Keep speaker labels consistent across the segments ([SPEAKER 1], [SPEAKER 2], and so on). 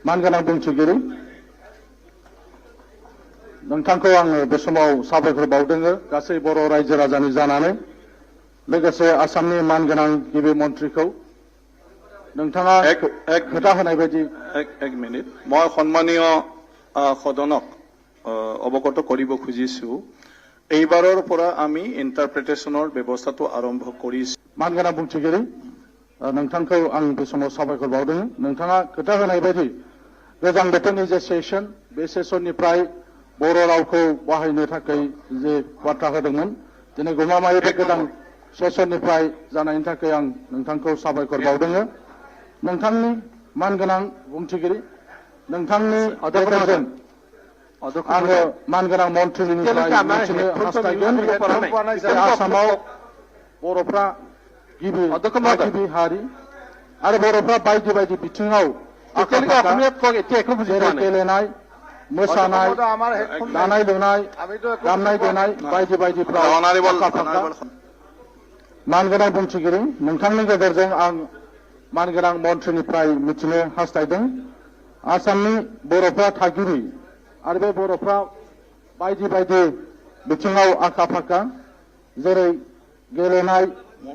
[SPEAKER 1] मानगोनां बुंथिगिरि नोंथांखौ आङो बे समाव साबायखर बावदों गासै बर' रायजो राजानि जानानै लोगोसे आसामनि मानगोनां गिबि मन्थ्रिखौ नोंथाङा खोथा होनाय बायदि
[SPEAKER 2] एक मिनिट मैं सम्मानीय सदनक अवगत करिब खुजिछु এইবাৰৰ পৰা আমি ইন্টাৰপ্ৰিটেশ্যনৰ ব্যৱস্থাটো আৰম্ভ কৰিছো
[SPEAKER 1] मानगोनां बुंथिगिरि नोंथांखौ आं बे समाव साबायखर बावदों नोंथाङा खोथा होनाय बायदि गोजां बोथोरनि जे सेसन बे सेसननिफ्राय बर' रावखौ बाहायनो थाखाय जे बाथ्रा होदोंमोन दिनै गमामायै बे गोदान सेसननिफ्राय जानायनि थाखाय आं नोंथांखौ साबायखर बावदों नोंथांनि मानगोनां बुंथिगिरि नोंथांनि गेजेरजों आङो मानगोनां मन्थ्रिनिफ्राय मिथिनो हास्थायगोन आसामाव बर'फ्रा गिबि हारि आरो बर'फ्रा बायदि बायदि बिथिङाव जेरै गेलेनाय मोसानाय दानाय लुनाय दामनाय देनाय बायदि बायदिफ्राव मानगोनां बुंथिगिरि नोंथांनि गेजेरजों आं मानगोनां मन्थ्रिनिफ्राय मिथिनो हास्थायदों आसामनि बर'फ्रा थागिबि आरो बे बर'फ्रा बायदि बायदि बिथिङाव आखा फाखा जेरै गेलेनाय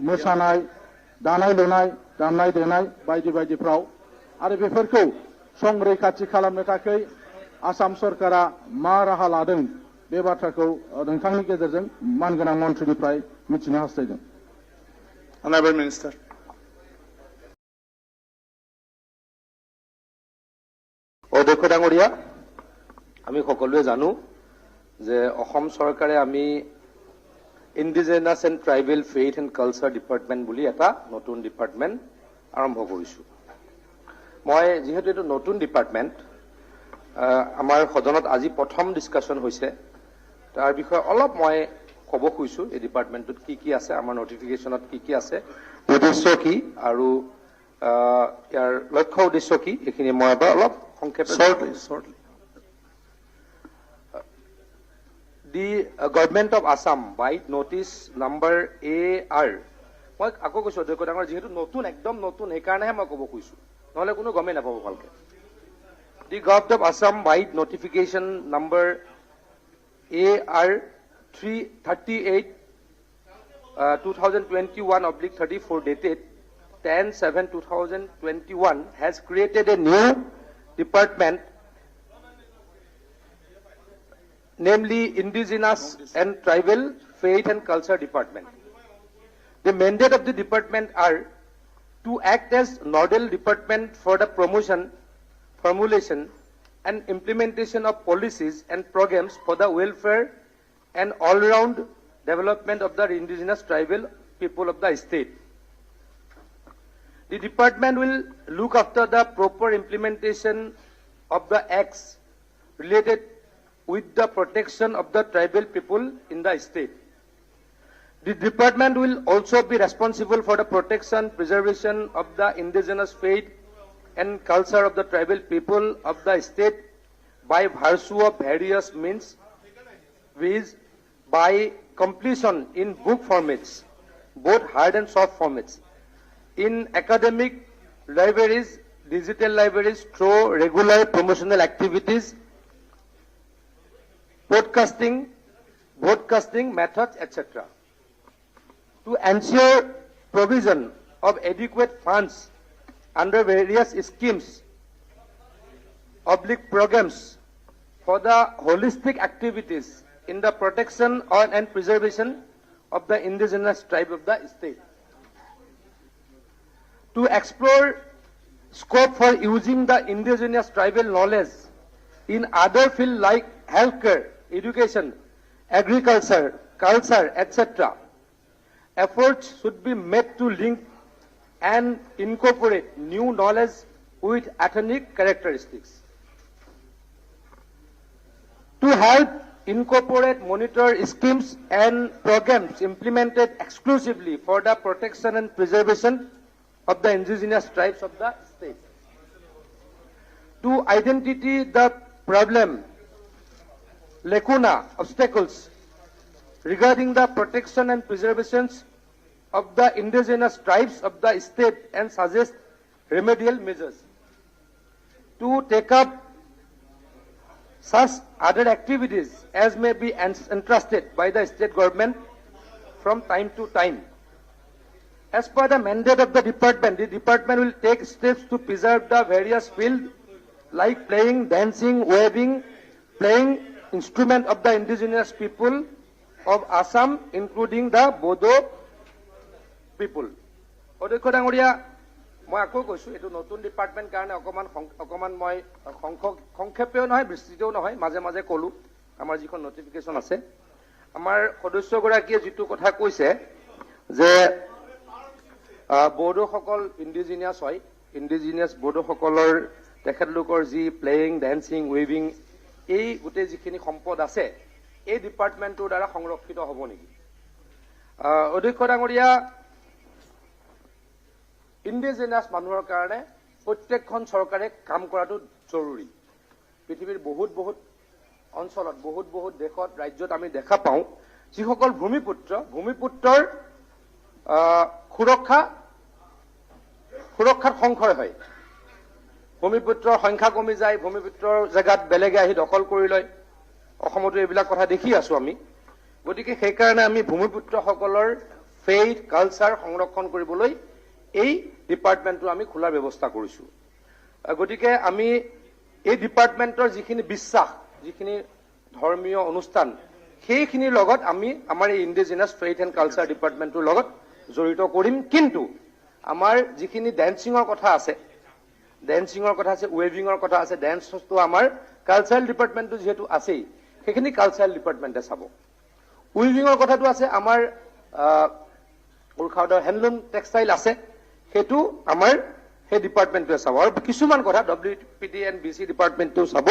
[SPEAKER 1] मोसानाय दानाय लुनाय दामनाय देनाय बायदि बायदिफ्राव आरो बेफोरखौ संरैखाथि खालामनो थाखाय आसाम सरकारा मा राहा लादों बे बाथ्राखौ नोंथांनि गेजेरजों मानगोनां मन्थ्रिनिफ्राय मिथिनो हास्थायदों
[SPEAKER 2] Honorable Minister.
[SPEAKER 3] অধ্যক্ষ ডাঙৰীয়া আমি সকলোৱে জানো যে অসম চৰকাৰে আমি indigenous and tribal faith and culture department বুলি এটা নতুন ডিপাৰ্টমেণ্ট আৰম্ভ কৰিছোঁ মই যিহেতু এইটো নতুন ডিপাৰ্টমেণ্ট আমাৰ সদনত আজি প্ৰথম ডিছকাশ্যন হৈছে তাৰ বিষয়ে অলপ মই ক'ব খুজিছোঁ এই ডিপাৰ্টমেণ্টটোত কি কি আছে আমাৰ নটিফিকেশ্যনত কি কি আছে উদ্দেশ্য কি আৰু ইয়াৰ লক্ষ্য উদ্দেশ্য কি এইখিনি মই এবাৰ অলপ সংক্ষেপে
[SPEAKER 2] Shortly.
[SPEAKER 3] The government of Assam by notice number AR মই আকৌ কৈছোঁ অধ্যক্ষ ডাঙৰ যিহেতু নতুন একদম নতুন সেইকাৰণেহে মই ক'ব খুজিছোঁ নহ'লে কোনো গমেই নাপাব ভালকৈ The government of Assam by notification number AR 338 2021/34 dated 10/7/2021 has created a new department namely Indigenous and Tribal Faith and Culture Department. The mandate of the department are to act as nodal department for the promotion, formulation and implementation of policies and programs for the welfare and all-round development of the indigenous tribal people of the state. The department will look after the proper implementation of the acts related with the protection of the tribal people in the state. The department will also be responsible for the protection, preservation of the indigenous faith and culture of the tribal people of the state by virtue of various means, viz. by completion in book formats, both hard and soft formats, in academic libraries, digital libraries through regular promotional activities, broadcasting methods, etc. To ensure provision of adequate funds under various schemes, programs for the holistic activities in the protection and preservation of the indigenous tribe of the state. To explore scope for using the indigenous tribal knowledge in other fields like healthcare, education, agriculture, culture, etc. Efforts should be made to link and incorporate new knowledge with ethnic characteristics. To help incorporate monitor schemes and programs implemented exclusively for the protection and preservation of the indigenous tribes of the state. To identify the problem, lacuna, obstacles regarding the protection and preservation of the indigenous tribes of the state and suggest remedial measures. to take up such other activities as may be entrusted by the state government from time to time. As per the mandate of the department will take steps to preserve the various fields like playing, dancing, waving, playing instrument of the indigenous people of Assam, including the Bodo people. অধ্যক্ষ ডাঙৰীয়া, মই আকৌ কৈছো এইটো নতুন department কাৰণে অকমান মই সংক্ষেপেও নহয় বিস্তৃতও নহয় মাজে মাজে কলো আমাৰ যিখন নটিফিকেশ্যন আছে আমাৰ সদস্যগৰাকীয়ে যিটো কথা কৈছে যে বড়োসকল ইণ্ডিজিনিয়াছ হয় ইণ্ডিজিনিয়াছ বড়োসকলৰ তেখেতলোকৰ যি প্লেয়িং ডেন্সিং ৱেভিং এই গোটেই যিখিনি সম্পদ আছে এই ডিপাৰ্টমেণ্টটোৰ দ্বাৰা সংৰক্ষিত হ'ব নেকি অধ্যক্ষ ডাঙৰীয়া ইণ্ডিজিনিয়াছ মানুহৰ কাৰণে প্ৰত্যেকখন চৰকাৰে কাম কৰাটো জৰুৰী পৃথিৱীৰ বহুত অঞ্চলত বহুত দেশত ৰাজ্যত আমি দেখা পাওঁ যিসকল ভূমিপুত্ৰৰ সুৰক্ষাত সংশয় হয় ভূমিপুত্ৰৰ সংখ্যা কমি যায় ভূমিপুত্ৰৰ জেগাত বেলেগে আহি দখল কৰি লয় অসমতো এইবিলাক কথা দেখি আছো আমি গতিকে সেইকাৰণে আমি ভূমিপুত্ৰসকলৰ ফেইথ কালচাৰ সংৰক্ষণ কৰিবলৈ এই ডিপাৰ্টমেণ্টটো আমি খোলাৰ ব্যৱস্থা কৰিছো গতিকে আমি এই ডিপাৰ্টমেণ্টৰ যিখিনি বিশ্বাস যিখিনি ধৰ্মীয় অনুষ্ঠান সেইখিনিৰ লগত আমি আমাৰ এই ইণ্ডিজিনাছ ফেইথ এণ্ড কালচাৰ ডিপাৰ্টমেণ্টটোৰ লগত জড়িত কৰিম কিন্তু আমাৰ যিখিনি ডেন্সিঙৰ কথা আছে ৱেভিঙৰ কথা আছে ডেন্সটো আমাৰ কালচাৰেল ডিপাৰ্টমেণ্টটো যিহেতু আছেই সেইখিনি কালচাৰেল ডিপাৰ্টমেণ্টে চাব ৱেভিঙৰ কথাটো আছে আমাৰ উৰখাউডৰ হেণ্ডলুম টেক্সটাইল আছে সেইটো আমাৰ সেই ডিপাৰ্টমেণ্টটোৱে চাব আৰু কিছুমান কথা WPT এণ্ড BC ডিপাৰ্টমেণ্টটো চাব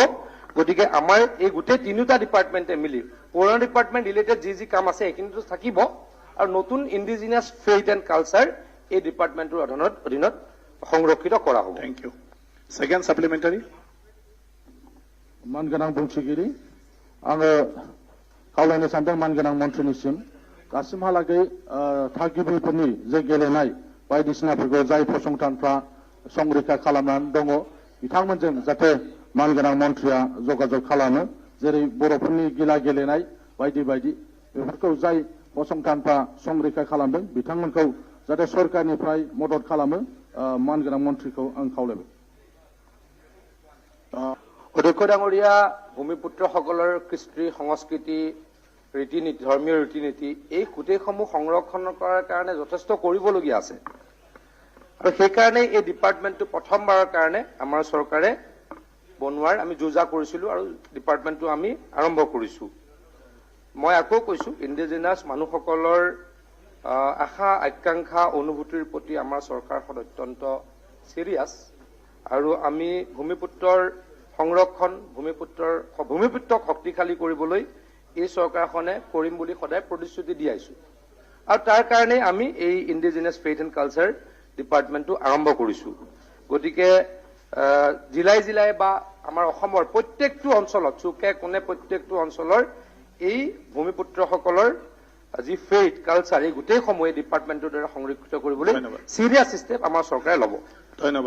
[SPEAKER 3] গতিকে আমাৰ এই গোটেই তিনিটা ডিপাৰ্টমেণ্টে মিলি পুৰণা ডিপাৰ্টমেণ্ট ৰিলেটেড যি কাম আছে সেইখিনিতো থাকিব আৰু নতুন ইণ্ডিজিনিয়াছ ফেইথ এণ্ড কালচাৰ এই ডিপাৰ্টমেণ্টটোৰ অধীনত সংৰক্ষিত কৰা হ'ব
[SPEAKER 2] Thank you. Second supplementary.
[SPEAKER 1] मानगोनां बुंथिगिरि आङो खावलायनो सानदों मानगोनां मन्थ्रिनिसिम दासिमहालागै थागिबिफोरनि जे गेलेनाय बायदिसिनाफोरखौ जाय फसंथानफ्रा संरैखा खालामनानै दङ बिथांमोनजों जाहाथे मानगोनां मन्थ्रिया जगाजग खालामो जेरै बर'फोरनि गिला गेलेनाय बायदि बेफोरखौ जाय फसंथानफ्रा संरैखा खालामदों बिथांमोनखौ जाहाथे सरकारनिफ्राय मदद खालामो मानगोनां मन्थ्रिखौ आं खावलायबाय
[SPEAKER 3] অধ্যক্ষ ডাঙৰীয়া ভূমিপুত্ৰসকলৰ কৃষ্টি সংস্কৃতি ৰীতি-নীতি ধৰ্মীয় ৰীতি-নীতি এই গোটেইসমূহ সংৰক্ষণ কৰাৰ কাৰণে যথেষ্ট কৰিবলগীয়া আছে আৰু সেইকাৰণে এই ডিপাৰ্টমেণ্টটো প্ৰথমবাৰৰ কাৰণে আমাৰ চৰকাৰে বনোৱাৰ আমি যোজা কৰিছিলো আৰু ডিপাৰ্টমেণ্টটো আমি আৰম্ভ কৰিছো মই আকৌ কৈছো ইণ্ডিজিনাছ মানুহসকলৰ আশা আকাংক্ষা অনুভূতিৰ প্ৰতি আমাৰ চৰকাৰখন অত্যন্ত চিৰিয়াছ আৰু আমি ভূমিপুত্ৰৰ সংৰক্ষণ ভূমিপুত্ৰক শক্তিশালী কৰিবলৈ এই চৰকাৰখনে কৰিম বুলি সদায় প্ৰতিশ্ৰুতি দি আহিছো আৰু তাৰ কাৰণে আমি এই ইণ্ডিজিনাছ ফেইথ এণ্ড কালচাৰ ডিপাৰ্টমেণ্টটো আৰম্ভ কৰিছো গতিকে জিলাই বা আমাৰ অসমৰ প্ৰত্যেকটো অঞ্চলত চুকে কোণে প্ৰত্যেকটো অঞ্চলৰ এই ভূমিপুত্ৰসকলৰ যি ফেইথ কালচাৰ এই গোটেইসমূহ এই ডিপাৰ্টমেণ্টৰ দ্বাৰা সংৰক্ষিত কৰিবলৈ চিৰিয়াছ ষ্টেপ আমাৰ চৰকাৰে ল'ব
[SPEAKER 2] ধন্যবাদ